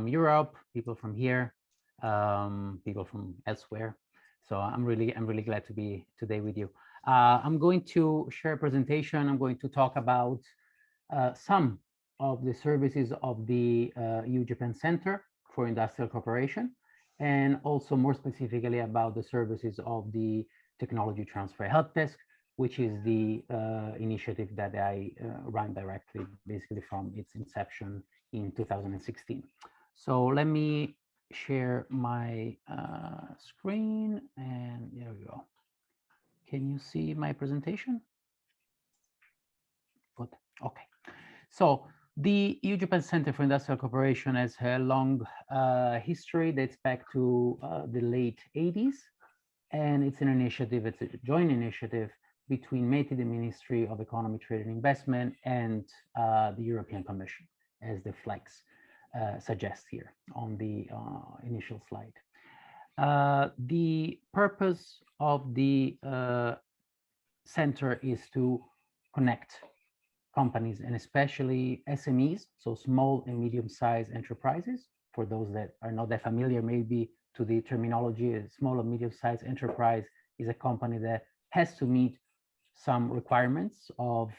Europe, people from here, people from elsewhere. So I'm really glad to be today with you. I'm going to share a presentation. I'm going to talk about some of the services of the EU-Japan Center for Industrial Cooperation, and also more specifically about the services of the Technology Transfer Helpdesk, which is the initiative that I run directly, basically from its inception in 2016. So let me share my screen, and there we go. Can you see my presentation? Good. Okay. So the EU-Japan Center for Industrial Cooperation has a long history, dates back to the late 80s. And it's an initiative, it's a joint initiative between METI, the Ministry of Economy, Trade and Investment, and the European Commission, as the flex suggests here on the initial slide. The purpose of the center is to connect companies, and especially SMEs, so small and medium-sized enterprises. For those that are not that familiar maybe to the terminology, a small and medium-sized enterprise is a company that has to meet some requirements of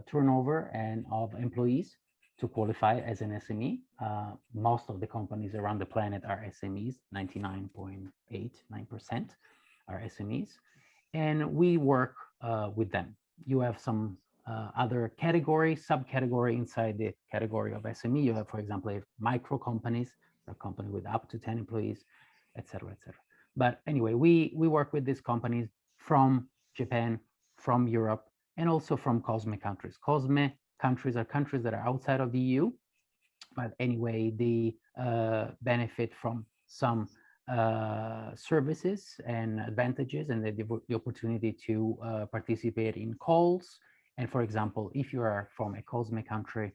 turnover and of employees to qualify as an SME. Most of the companies around the planet are SMEs, 99.89% are SMEs. And we work with them. You have some other category, subcategory inside the category of SME. You have, for example, micro companies, a company with up to 10 employees, et cetera, et cetera. But anyway, we work with these companies from Japan, from Europe, and also from COSME countries. COSME countries are countries that are outside of the EU, but anyway, they benefit from some services and advantages, and the opportunity to participate in calls. And for example, if you are from a COSME country,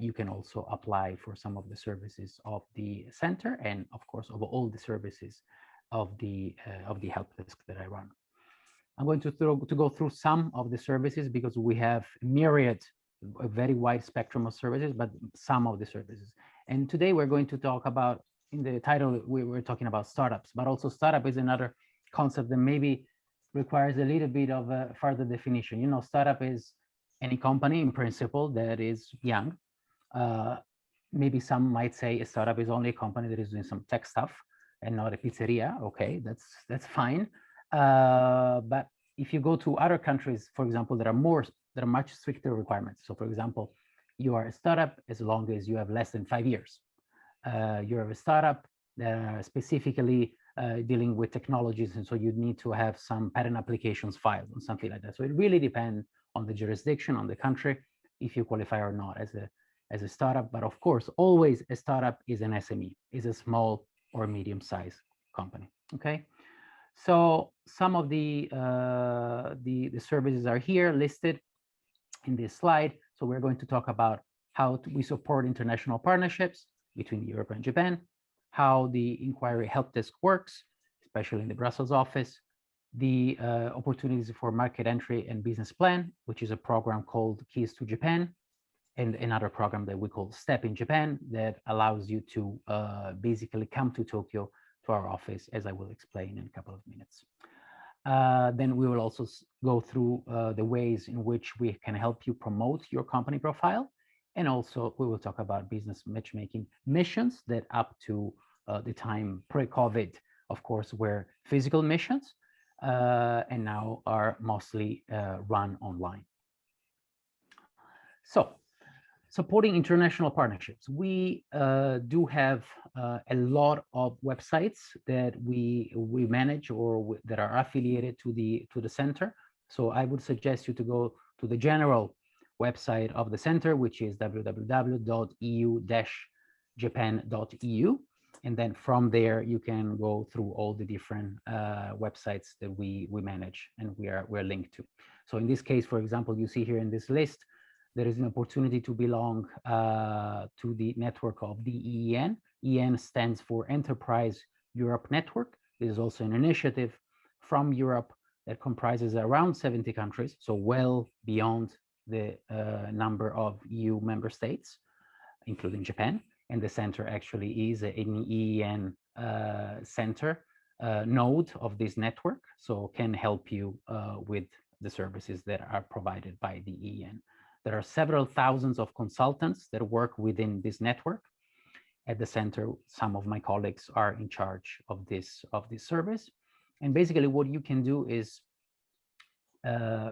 you can also apply for some of the services of the center, and of course of all the services of the help desk that I run. I'm going to go through some of the services because we have a very wide spectrum of services, but some of the services. And today we're going to talk about, in the title, we were talking about startups, but also startup is another concept that maybe requires a little bit of a further definition. You know, startup is any company in principle that is young. Maybe some might say a startup is only a company that is doing some tech stuff and not a pizzeria. Okay, that's fine. But if you go to other countries, for example, there are much stricter requirements. So for example, you are a startup as long as you have less than 5 years. You're a startup that are specifically dealing with technologies, and so you need to have some patent applications filed or something like that. So it really depends on the jurisdiction, on the country, if you qualify or not as a startup. But of course, always a startup is an SME, is a small or medium-sized company. Okay. So some of the services are here listed in this slide. So we're going to talk about how we support international partnerships between Europe and Japan, how the inquiry help desk works, especially in the Brussels office, the opportunities for market entry and business plan, which is a program called Keys to Japan, and another program that we call Step in Japan that allows you to basically come to Tokyo to our office, as I will explain in a couple of minutes. Then we will also go through the ways in which we can help you promote your company profile. And also we will talk about business matchmaking missions that up to the time pre-COVID, of course, were physical missions and now are mostly run online. So supporting international partnerships. We do have a lot of websites that we manage or that are affiliated to the center. So I would suggest you to go to the general website of the center, which is www.eu-japan.eu. And then from there, you can go through all the different websites that we manage and we're linked to. So in this case, for example, you see here in this list, there is an opportunity to belong to the network of the EEN. EEN stands for Enterprise Europe Network. This is also an initiative from Europe that comprises around 70 countries, so well beyond the number of EU member states, including Japan. and the center actually is an EEN center node of this network, so can help you with the services that are provided by the EEN. There are several thousands of consultants that work within this network. At the center, some of my colleagues are in charge of this service. And basically what you can do is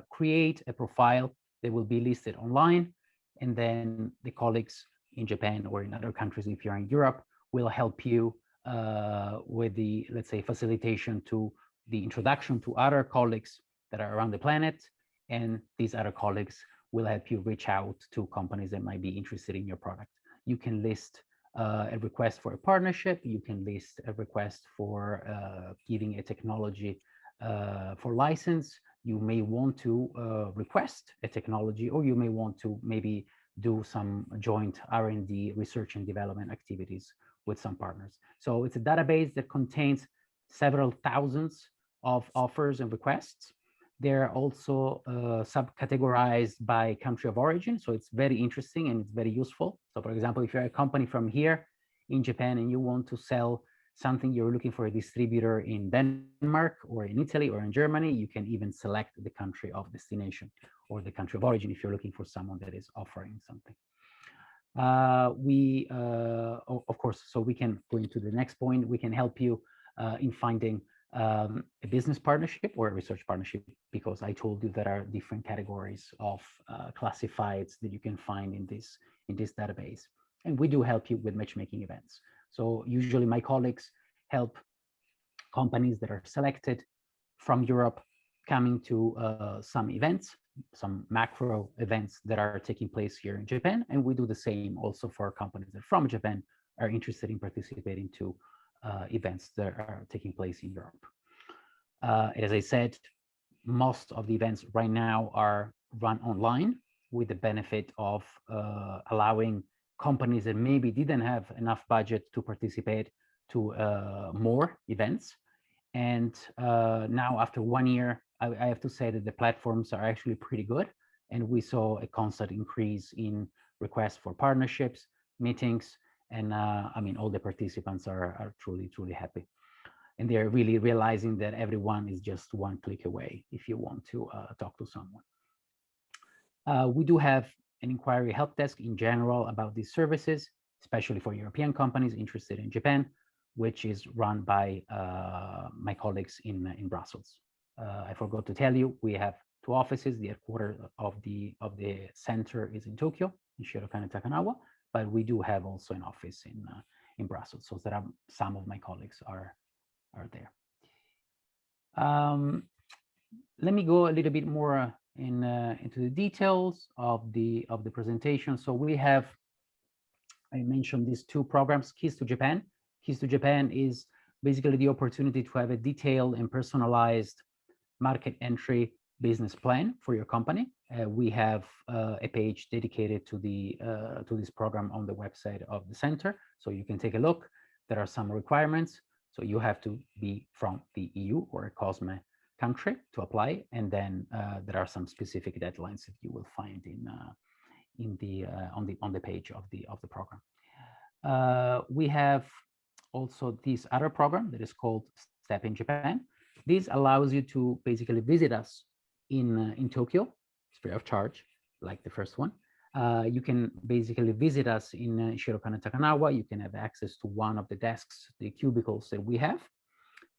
create a profile that will be listed online, and then the colleagues in Japan or in other countries, if you're in Europe, will help you with the, let's say, facilitation to the introduction to other colleagues that are around the planet, and these other colleagues will help you reach out to companies that might be interested in your product. You can list a request for a partnership, you can list a request for giving a technology for license, you may want to request a technology, or you may want to maybe do some joint R&D, research and development activities with some partners. So it's a database that contains several thousands of offers and requests. They're also subcategorized by country of origin, so it's very interesting and it's very useful. So for example, if you're a company from here in Japan and you want to sell something, you're looking for a distributor in Denmark or in Italy or in Germany, you can even select the country of destination or the country of origin if you're looking for someone that is offering something. Of course, so we can go into the next point. We can help you in finding a business partnership or a research partnership, because I told you there are different categories of classifieds that you can find in this database. And we do help you with matchmaking events. So usually my colleagues help companies that are selected from Europe coming to some events, some macro events that are taking place here in Japan. And we do the same also for companies that from Japan are interested in participating to events that are taking place in Europe. As I said, most of the events right now are run online, with the benefit of allowing companies that maybe didn't have enough budget to participate to more events. And now after 1 year, I have to say that the platforms are actually pretty good. And we saw a constant increase in requests for partnerships, meetings, and I mean, all the participants are truly, truly happy. And they're really realizing that everyone is just one click away if you want to talk to someone. We do have an inquiry help desk in general about these services, especially for European companies interested in Japan, which is run by my colleagues in Brussels. I forgot to tell you, we have 2 offices. The headquarters of the center is in Tokyo, in Shirokane Takanawa, but we do have also an office in Brussels. So there are some of my colleagues are there. Let me go a little bit more into the details of the presentation. So we have, I mentioned these 2 programs, Keys to Japan. Keys to Japan is basically the opportunity to have a detailed and personalized market entry business plan for your company. We have a page dedicated to this program on the website of the center, so you can take a look. There are some requirements. So you have to be from the EU or a COSME country to apply, and then there are some specific deadlines that you will find on the page of the program. We have also this other program that is called Step in Japan. This allows you to basically visit us in Tokyo. It's free of charge, like the first one. You can basically visit us in Shirokane Takanawa. You can have access to one of the desks, the cubicles that we have,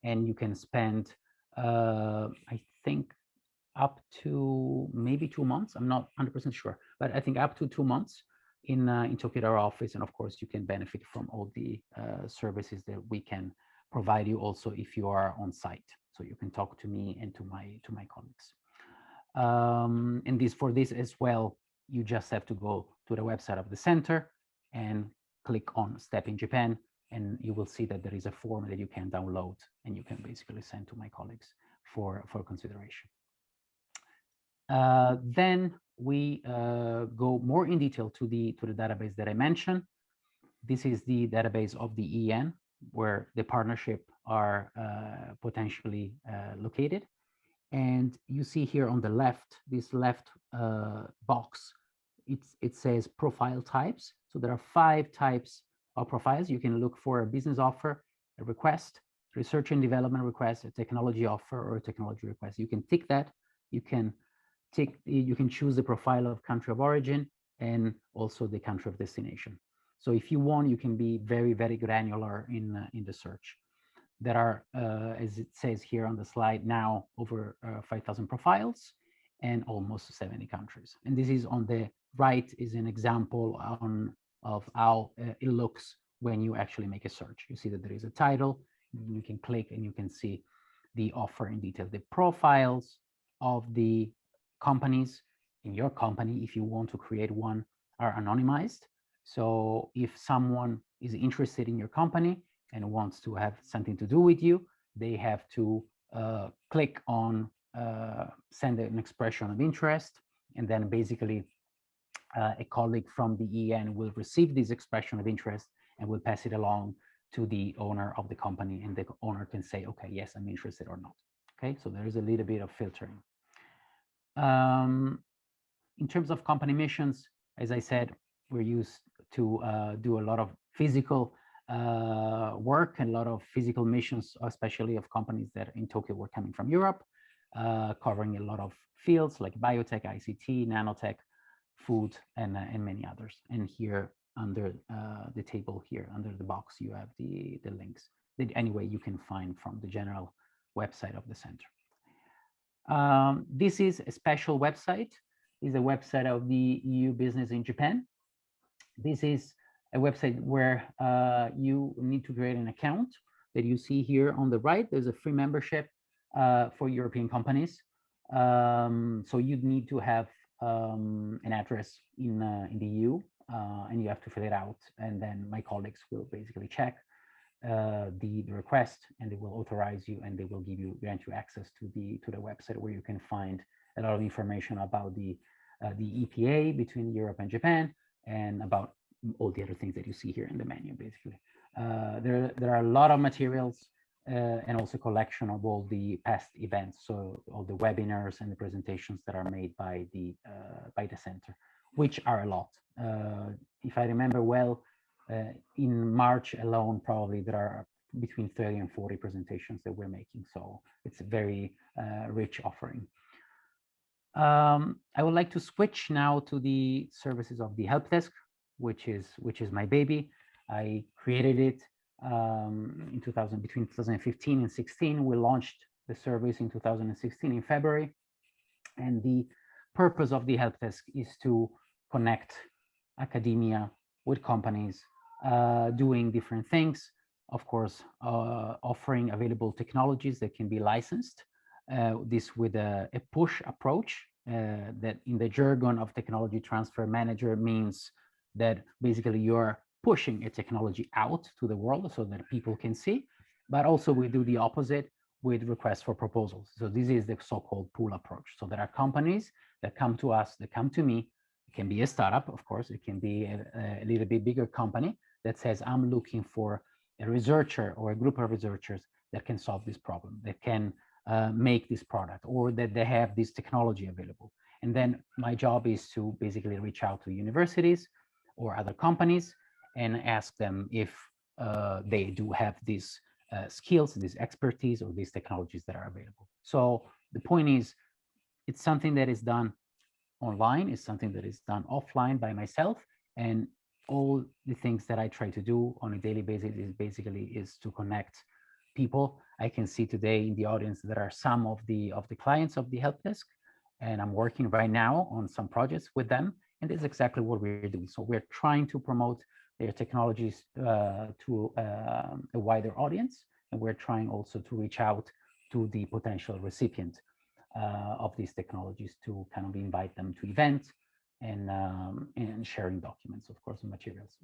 and you can spend, I think, up to maybe 2 months. I'm not 100% sure, but I think up to 2 months in Tokyo, our office. And of course, you can benefit from all the services that we can provide you also if you are on site. So you can talk to me and to my colleagues. And for this as well, you just have to go to the website of the center and click on Step in Japan, and you will see that there is a form that you can download and you can basically send to my colleagues for consideration. Then we go more in detail to the database that I mentioned. This is the database of the EN, where the partnership are potentially located. And you see here on the left, this left box, it says profile types. So there are 5 types of profiles. You can look for a business offer, a request, research and development request, a technology offer, or a technology request. You can tick that. You can choose the profile of country of origin and also the country of destination. So if you want, you can be very, very granular in the search. There are, as it says here on the slide now, over 5,000 profiles and almost 70 countries. And this is on the right is an example of how it looks when you actually make a search. You see that there is a title, you can click and you can see the offer in detail. The profiles of the companies in your company, if you want to create one, are anonymized. So if someone is interested in your company and wants to have something to do with you, they have to click on send an expression of interest, and then basically a colleague from the EN will receive this expression of interest and will pass it along to the owner of the company, and the owner can say, okay, yes, I'm interested or not. Okay, so there is a little bit of filtering. In terms of company missions, as I said, we're used to do a lot of physical work and a lot of physical missions, especially of companies that in Tokyo were coming from Europe, covering a lot of fields like biotech, ICT, nanotech, food, and many others. And here under the table here, under the box, you have the links that anyway you can find from the general website of the center. This is a special website. Is a website of the EU business in Japan. This is a website where you need to create an account that you see here on the right. There's a free membership for European companies. So you'd need to have an address in the EU, and you have to fill it out. And then my colleagues will basically check the request, and they will authorize you, and they will grant you access to the website, where you can find a lot of information about the EPA between Europe and Japan, and about all the other things that you see here in the menu. Basically, there are a lot of materials and also collection of all the past events, so all the webinars and the presentations that are made by the center, which are a lot. If I remember well, in March alone, probably there are between 30 and 40 presentations that we're making. So it's a very rich offering. I would like to switch now to the services of the Helpdesk, which is my baby. I created it in between 2015 and 16. We launched the service in 2016 in February, and the purpose of the Helpdesk is to connect academia with companies doing different things. Of course, offering available technologies that can be licensed. This with a push approach that in the jargon of technology transfer manager means that basically you're pushing a technology out to the world so that people can see, but also we do the opposite with requests for proposals. So this is the so-called pull approach. So there are companies that come to us, that come to me. It can be a startup, of course, it can be a little bit bigger company that says, I'm looking for a researcher or a group of researchers that can solve this problem, that can make this product, or that they have this technology available. And then my job is to basically reach out to universities or other companies and ask them if they do have these skills, this expertise, or these technologies that are available. So the point is, it's something that is done online, it's something that is done offline by myself, and all the things that I try to do on a daily basis is to connect people. I can see today in the audience there are some of the clients of the Helpdesk, and I'm working right now on some projects with them, and this is exactly what we're doing. So we're trying to promote their technologies to a wider audience, and we're trying also to reach out to the potential recipient of these technologies, to kind of invite them to events and sharing documents, of course, and materials.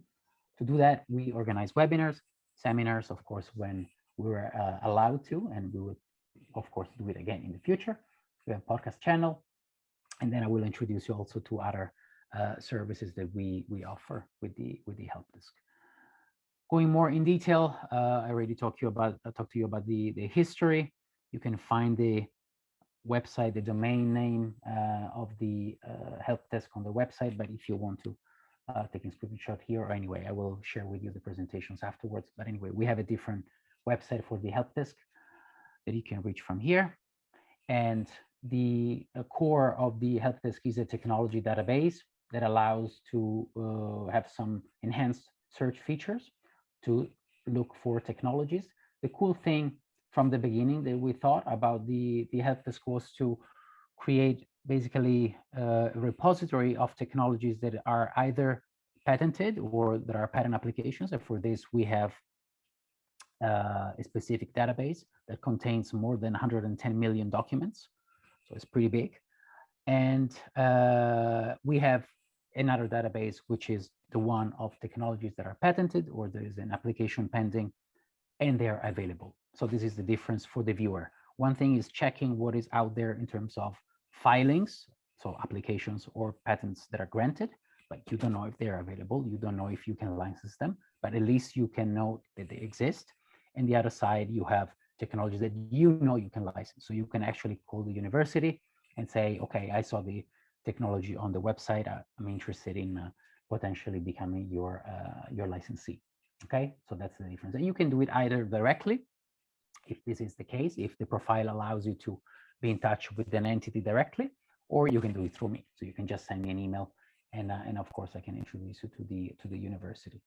To do that, we organize webinars, seminars, of course, when we were allowed to, and we would, of course, do it again in the future. We have a podcast channel, and then I will introduce you also to other services that we offer with the Helpdesk. Going more in detail, I already talked to you about the history. You can find the domain name of the Helpdesk on the website, but if you want to taking screenshot here, or anyway, I will share with you the presentations afterwards. But anyway, we have a different website for the help desk that you can reach from here. And the core of the help desk is a technology database that allows to have some enhanced search features to look for technologies. The cool thing from the beginning that we thought about the help desk was to create basically a repository of technologies that are either patented or that are patent applications. And for this, we have a specific database that contains more than 110 million documents. So it's pretty big. And we have another database, which is the one of technologies that are patented or there is an application pending and they are available. So this is the difference for the viewer. One thing is checking what is out there in terms of filings, so applications or patents that are granted, but you don't know if they're available. You don't know if you can license them, but at least you can know that they exist. And the other side, you have technologies that you know you can license. So you can actually call the university and say, okay, I saw the technology on the website. I'm interested in potentially becoming your licensee. Okay, so that's the difference. And you can do it either directly, if this is the case, if the profile allows you to be in touch with an entity directly, or you can do it through me. So you can just send me an email, and of course I can introduce you to the university.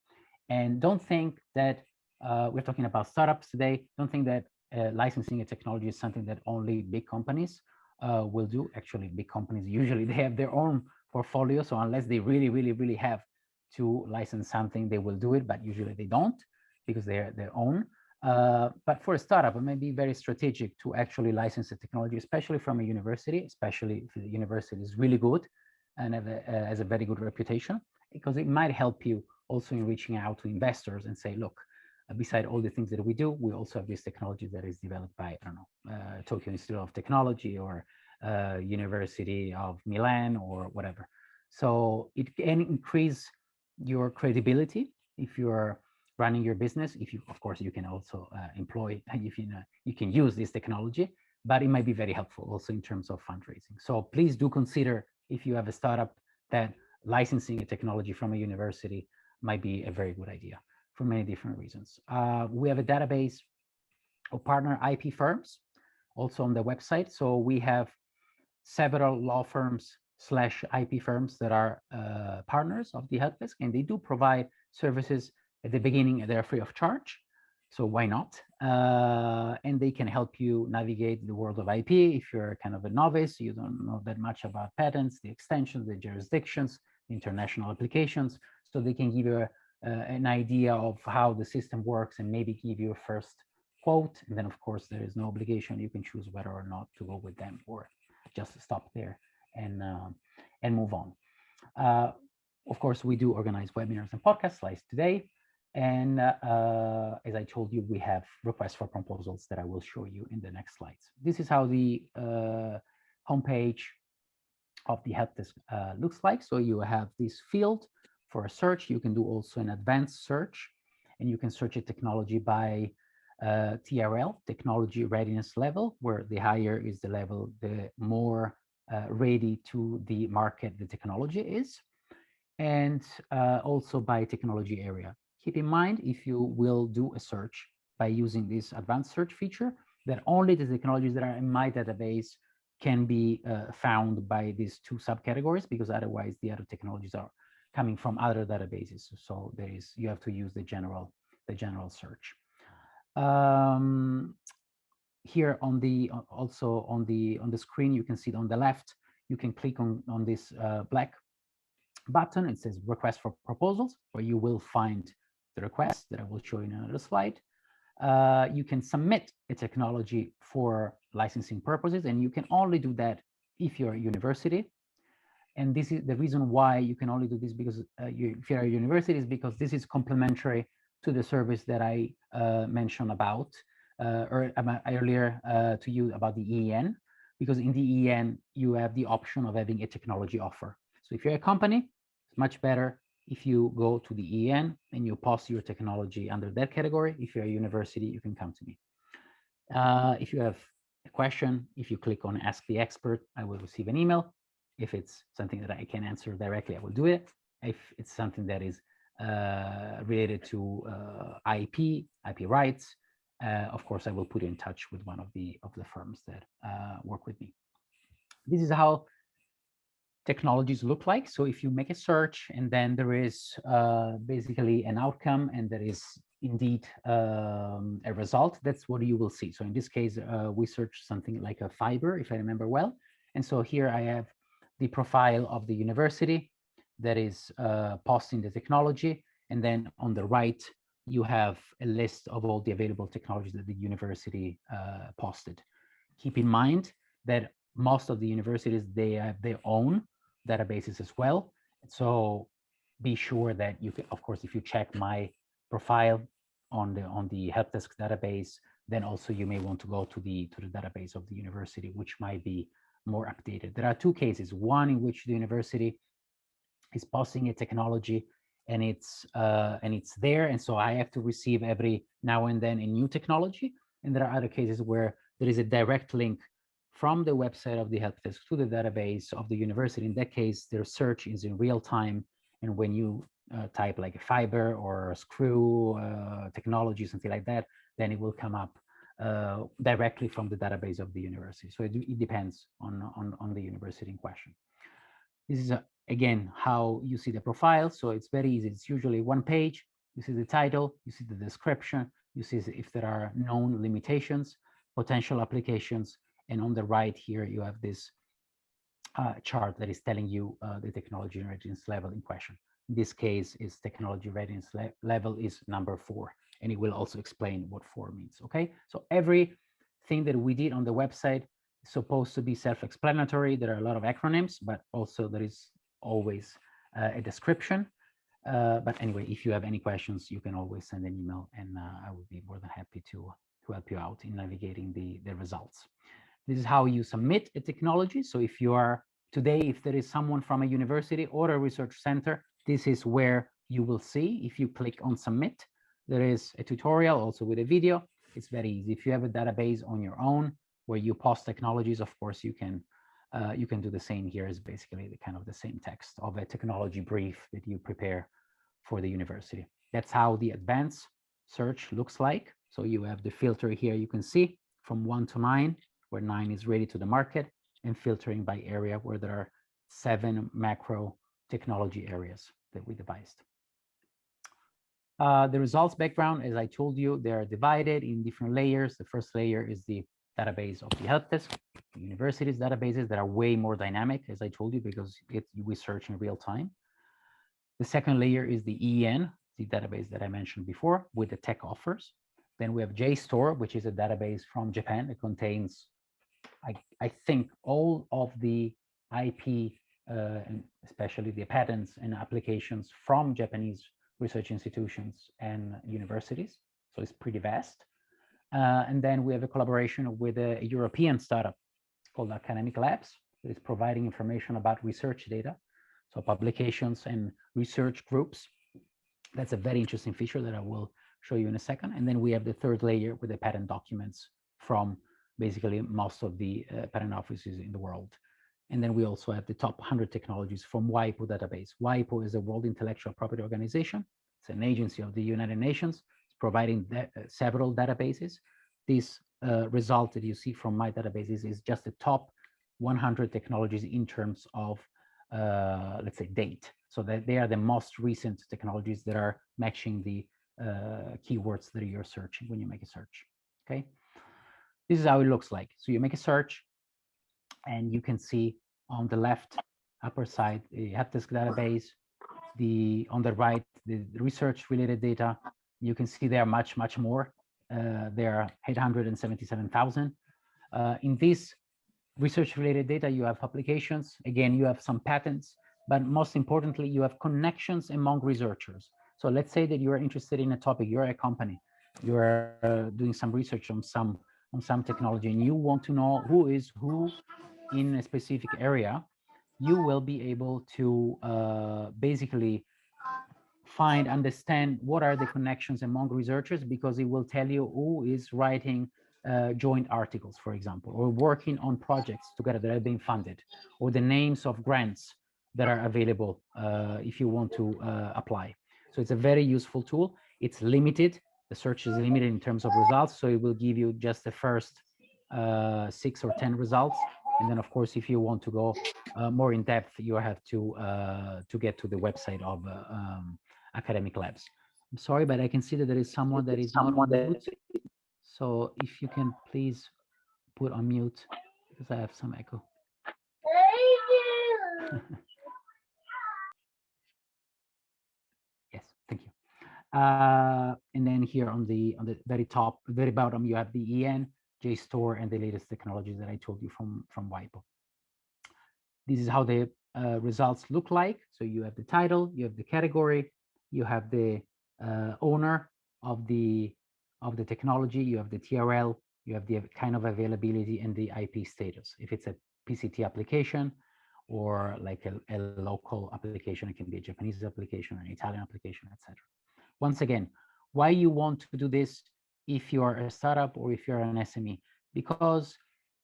And don't think that we're talking about startups today. Don't think that licensing a technology is something that only big companies will do. Actually, big companies usually they have their own portfolio. So unless they really have to license something, they will do it, but usually they don't because they're their own. But for a startup, it may be very strategic to actually license the technology, especially from a university, especially if the university is really good and has a very good reputation, because it might help you also in reaching out to investors and say, look, beside all the things that we do, we also have this technology that is developed by, I don't know, Tokyo Institute of Technology or University of Milan or whatever. So it can increase your credibility if you're running your business. If you, of course, you can also employ, if you can use this technology, but it might be very helpful also in terms of fundraising. So please do consider, if you have a startup, that licensing a technology from a university might be a very good idea for many different reasons. We have a database of partner IP firms also on the website. So we have several law firms / IP firms that are partners of the help desk, and they do provide services at the beginning. They're free of charge, so why not? And they can help you navigate the world of IP if you're kind of a novice, you don't know that much about patents, the extensions, the jurisdictions, the international applications. So they can give you an idea of how the system works and maybe give you a first quote. And then, of course, there is no obligation. You can choose whether or not to go with them or just stop there and move on. Of course, we do organize webinars and podcasts like today. And as I told you, we have requests for proposals that I will show you in the next slides. This is how the homepage of the help desk looks like. So you have this field for a search. You can do also an advanced search, and you can search a technology by TRL, technology readiness level, where the higher is the level, the more ready to the market the technology is, and also by technology area. Keep in mind, if you will do a search by using this advanced search feature, that only the technologies that are in my database can be found by these two subcategories, because otherwise the other technologies are coming from other databases. So you have to use the general search. Here on the screen, you can see it on the left, you can click on this black button. It says request for proposals, where you will find the request that I will show you in another slide. You can submit a technology for licensing purposes, and you can only do that if you're a university. And this is the reason why you can only do this, because if you're a university, is because this is complementary to the service that I mentioned about earlier to you about the EEN, because in the EEN, you have the option of having a technology offer. So if you're a company, it's much better if you go to the EEN and you post your technology under that category. If you're a university, you can come to me. If you have a question, if you click on Ask the Expert, I will receive an email. If it's something that I can answer directly, I will do it. if it's something that is related to IP rights, of course, I will put you in touch with one of the firms that work with me. This is how technologies look like. So if you make a search and then there is basically an outcome and there is indeed a result, that's what you will see. So in this case, we searched something like a fiber, if I remember well. And so here I have the profile of the university that is posting the technology. And then on the right, you have a list of all the available technologies that the university posted. Keep in mind that most of the universities, they have their own databases as well. So be sure that you can, of course, if you check my profile on the Helpdesk database, then also you may want to go to the database of the university, which might be more updated. There are two cases: one in which the university is posting a technology and it's there, and so I have to receive every now and then a new technology. And there are other cases where there is a direct link from the website of the Helpdesk to the database of the university. In that case, their search is in real time, and when you type like a fiber or a screw technology, something like that, then it will come up directly from the database of the university. So it depends on the university in question. This is again how you see the profile. So it's very easy. It's usually one page. You see the title, you see the description, you see if there are known limitations, potential applications, and on the right here you have this chart that is telling you the technology readiness level in question. In this case, is technology readiness level is number 4, and it will also explain what 4 means. Okay, so everything that we did on the website is supposed to be self-explanatory. There are a lot of acronyms, but also there is always a description. But anyway, if you have any questions, you can always send an email, and I would be more than happy to help you out in navigating the results. This is how you submit a technology. So if you are today, if there is someone from a university or a research center, this is where you will see. If you click on submit, there is a tutorial also with a video. It's very easy. If you have a database on your own where you post technologies, of course, you can do the same. Here is basically the kind of the same text of a technology brief that you prepare for the university. That's how the advanced search looks like. So you have the filter here, you can see from 1 to 9, where 9 is ready to the market, and filtering by area, where there are 7 macro technology areas that we devised. The results background, as I told you, they are divided in different layers. The first layer is the database of the Helpdesk, the university's databases that are way more dynamic, as I told you, because we search in real time. The second layer is the EN, the database that I mentioned before, with the tech offers. Then we have JSTOR, which is a database from Japan. It contains, I think, all of the IP, and especially the patents and applications from Japanese research institutions and universities. So it's pretty vast. And then we have a collaboration with a European startup called Academic Labs that is providing information about research data. So publications and research groups. That's a very interesting feature that I will show you in a second. And then we have the third layer with the patent documents from basically most of the patent offices in the world. And then we also have the top 100 technologies from WIPO database. WIPO is a World Intellectual Property Organization. It's an agency of the United Nations. It's providing several databases. This result that you see from my databases is just the top 100 technologies in terms of, let's say, date. So that they are the most recent technologies that are matching the keywords that you're searching when you make a search. Okay, this is how it looks like. So you make a search, and you can see on the left upper side the Helpdesk database. On the right, the research-related data. You can see there are much more. There are 877,000. In this research-related data, you have publications. Again, you have some patents, but most importantly, you have connections among researchers. So let's say that you are interested in a topic, you're a company, you're doing some research on some technology, and you want to know who is who in a specific area. You will be able to basically understand what are the connections among researchers, because it will tell you who is writing joint articles, for example, or working on projects together that have been funded, or the names of grants that are available if you want to apply. So it's a very useful tool. It's limited. The search is limited in terms of results, so it will give you just the first 6 or 10 results. And then, of course, if you want to go more in depth, you have to get to the website of Academic Labs. I'm sorry, but I can see that there is someone that is not on mute. So if you can please put on mute, because I have some echo. Yes, thank you. And then here on the very top, very bottom, you have the EN, JSTOR, and the latest technologies that I told you from WIPO. This is how the results look like. So you have the title, you have the category, you have the owner of the technology, you have the TRL, you have the kind of availability and the IP status. If it's a PCT application or like a local application, it can be a Japanese application, an Italian application, etc. Once again, why you want to do this if you are a startup or if you're an SME? Because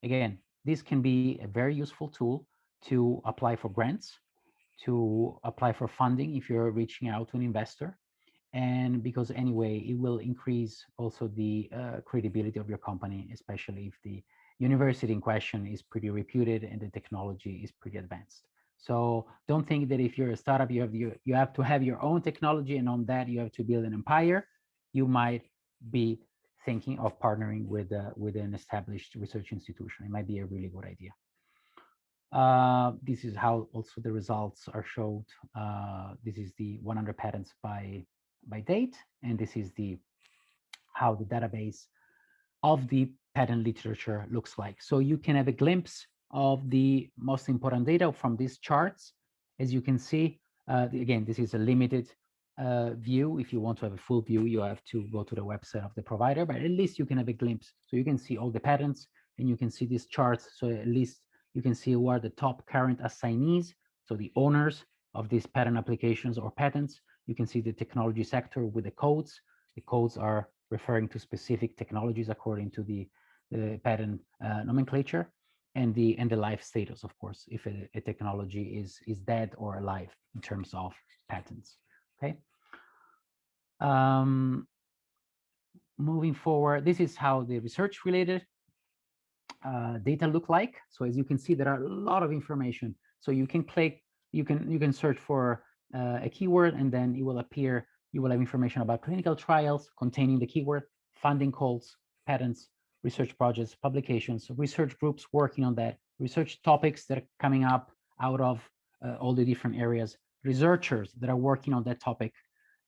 again, this can be a very useful tool to apply for grants, to apply for funding if you're reaching out to an investor, and because anyway, it will increase also the credibility of your company, especially if the university in question is pretty reputed and the technology is pretty advanced. So don't think that if you're a startup, you have to have your own technology, and on that you have to build an empire. You might be thinking of partnering with an established research institution. It might be a really good idea. This is how also the results are showed. This is the 100 patents by date, and this is how the database of the patent literature looks like. So you can have a glimpse of the most important data from these charts. As you can see, again, this is a limited view. If you want to have a full view, you have to go to the website of the provider, but at least you can have a glimpse. So you can see all the patents, and you can see these charts. So at least you can see who are the top current assignees, so the owners of these patent applications or patents. You can see the technology sector with the codes. The codes are referring to specific technologies according to the patent nomenclature, and the life status, of course, if a technology is dead or alive in terms of patents. Okay. Moving forward, this is how the research related data look like. So as you can see, there are a lot of information. So you can click, you can search for a keyword, and then it will appear. You will have information about clinical trials containing the keyword, funding calls, patents, research projects, publications, research groups working on that, research topics that are coming up out of all the different areas, researchers that are working on that topic,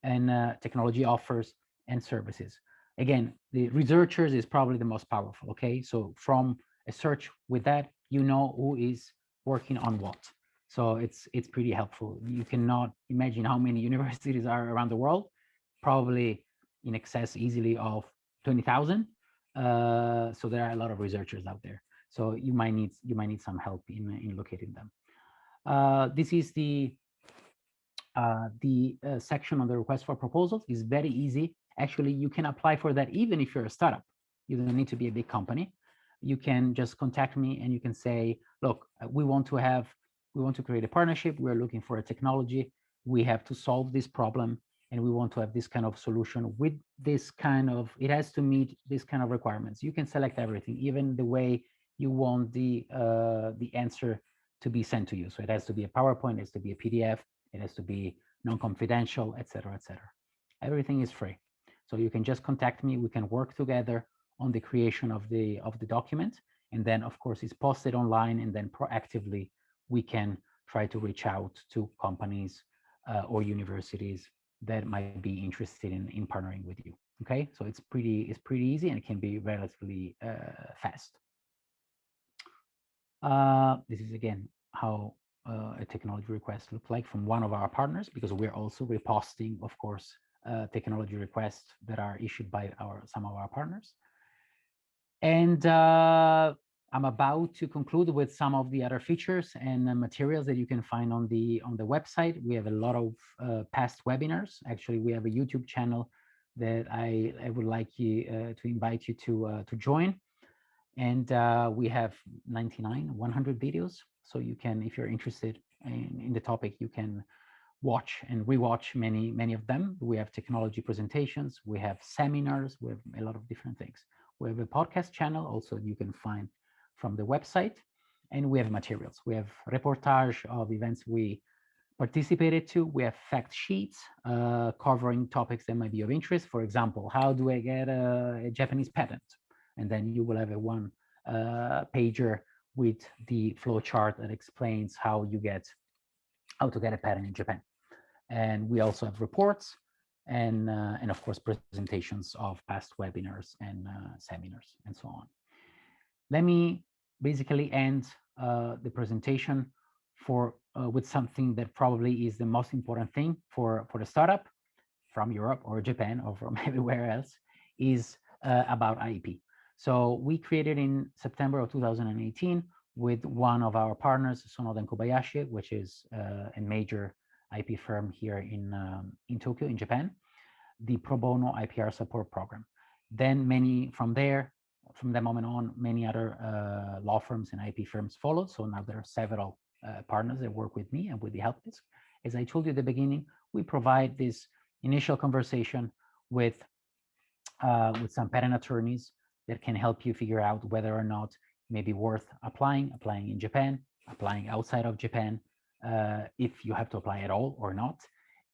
and technology offers and services. Again, the researchers is probably the most powerful. Okay, so from a search with that, you know who is working on what. So it's pretty helpful. You cannot imagine how many universities are around the world, probably in excess easily of 20,000. So there are a lot of researchers out there. So you might need some help in locating them. This is the section on the request for proposals. Is very easy. Actually, you can apply for that even if you're a startup. You don't need to be a big company. You can just contact me and you can say, look, we want to create a partnership. We're looking for a technology. We have to solve this problem, and we want to have this kind of solution with this kind of, it has to meet this kind of requirements. You can select everything, even the way you want the answer to be sent to you. So it has to be a PowerPoint, it has to be a PDF, it has to be non-confidential, etc., etc. Everything is free. So you can just contact me. We can work together on the creation of the document, and then of course it's posted online, and then proactively we can try to reach out to companies or universities that might be interested in partnering with you. Okay, so it's pretty easy, and it can be relatively fast. This is again how a technology request looks like from one of our partners, because we're also reposting, of course, technology requests that are issued by some of our partners. And I'm about to conclude with some of the other features and materials that you can find on the website. We have a lot of past webinars. Actually, we have a YouTube channel that I would like you to invite you to join. And we have 100 videos. So you can, if you're interested, in the topic, you can watch and rewatch many of them. We have technology presentations, we have seminars, we have a lot of different things. We have a podcast channel also you can find from the website, and we have materials. We have reportage of events we participated to. We have fact sheets covering topics that might be of interest. For example, how do I get a Japanese patent? And then you will have a one pager with the flow chart that explains how to get a patent in Japan. And we also have reports and of course presentations of past webinars and seminars and so on. Let me basically end the presentation with something that probably is the most important thing for the startup from Europe or Japan or from everywhere else, is about IP. So we created in September of 2018 with one of our partners, Sonoda and Kobayashi, which is a major IP firm here in Tokyo, in Japan, the Pro Bono IPR Support Program. Then from that moment on, many other law firms and IP firms followed. So now there are several partners that work with me and with the Helpdesk. As I told you at the beginning, we provide this initial conversation with some patent attorneys that can help you figure out whether or not it may be worth applying in Japan, applying outside of Japan, if you have to apply at all or not.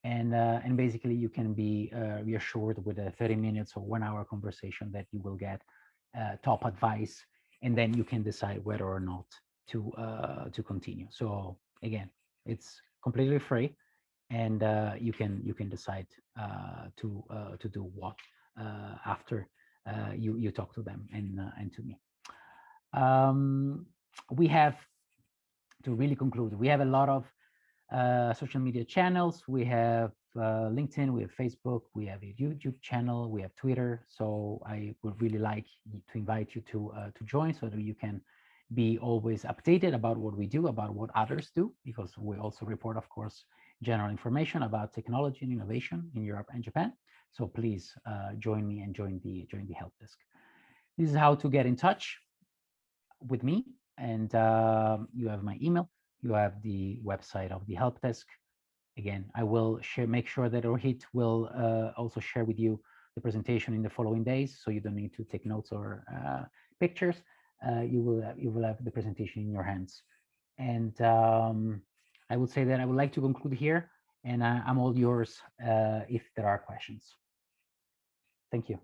And basically you can be reassured with a 30 minutes or 1 hour conversation that you will get top advice, and then you can decide whether or not to continue. So again, it's completely free, and you can decide to do what after you talk to them and to me. We have, to really conclude, we have a lot of social media channels. We have LinkedIn, we have Facebook, we have a YouTube channel, we have Twitter. So I would really like to invite you to join, so that you can be always updated about what we do, about what others do, because we also report, of course, general information about technology and innovation in Europe and Japan. So please join me and join the Helpdesk. This is how to get in touch with me, and you have my email. You have the website of the Helpdesk. Again, I will make sure that Rohit will also share with you the presentation in the following days, so you don't need to take notes or pictures. You will have the presentation in your hands. And I would say that I would like to conclude here, and I'm all yours if there are questions. Thank you.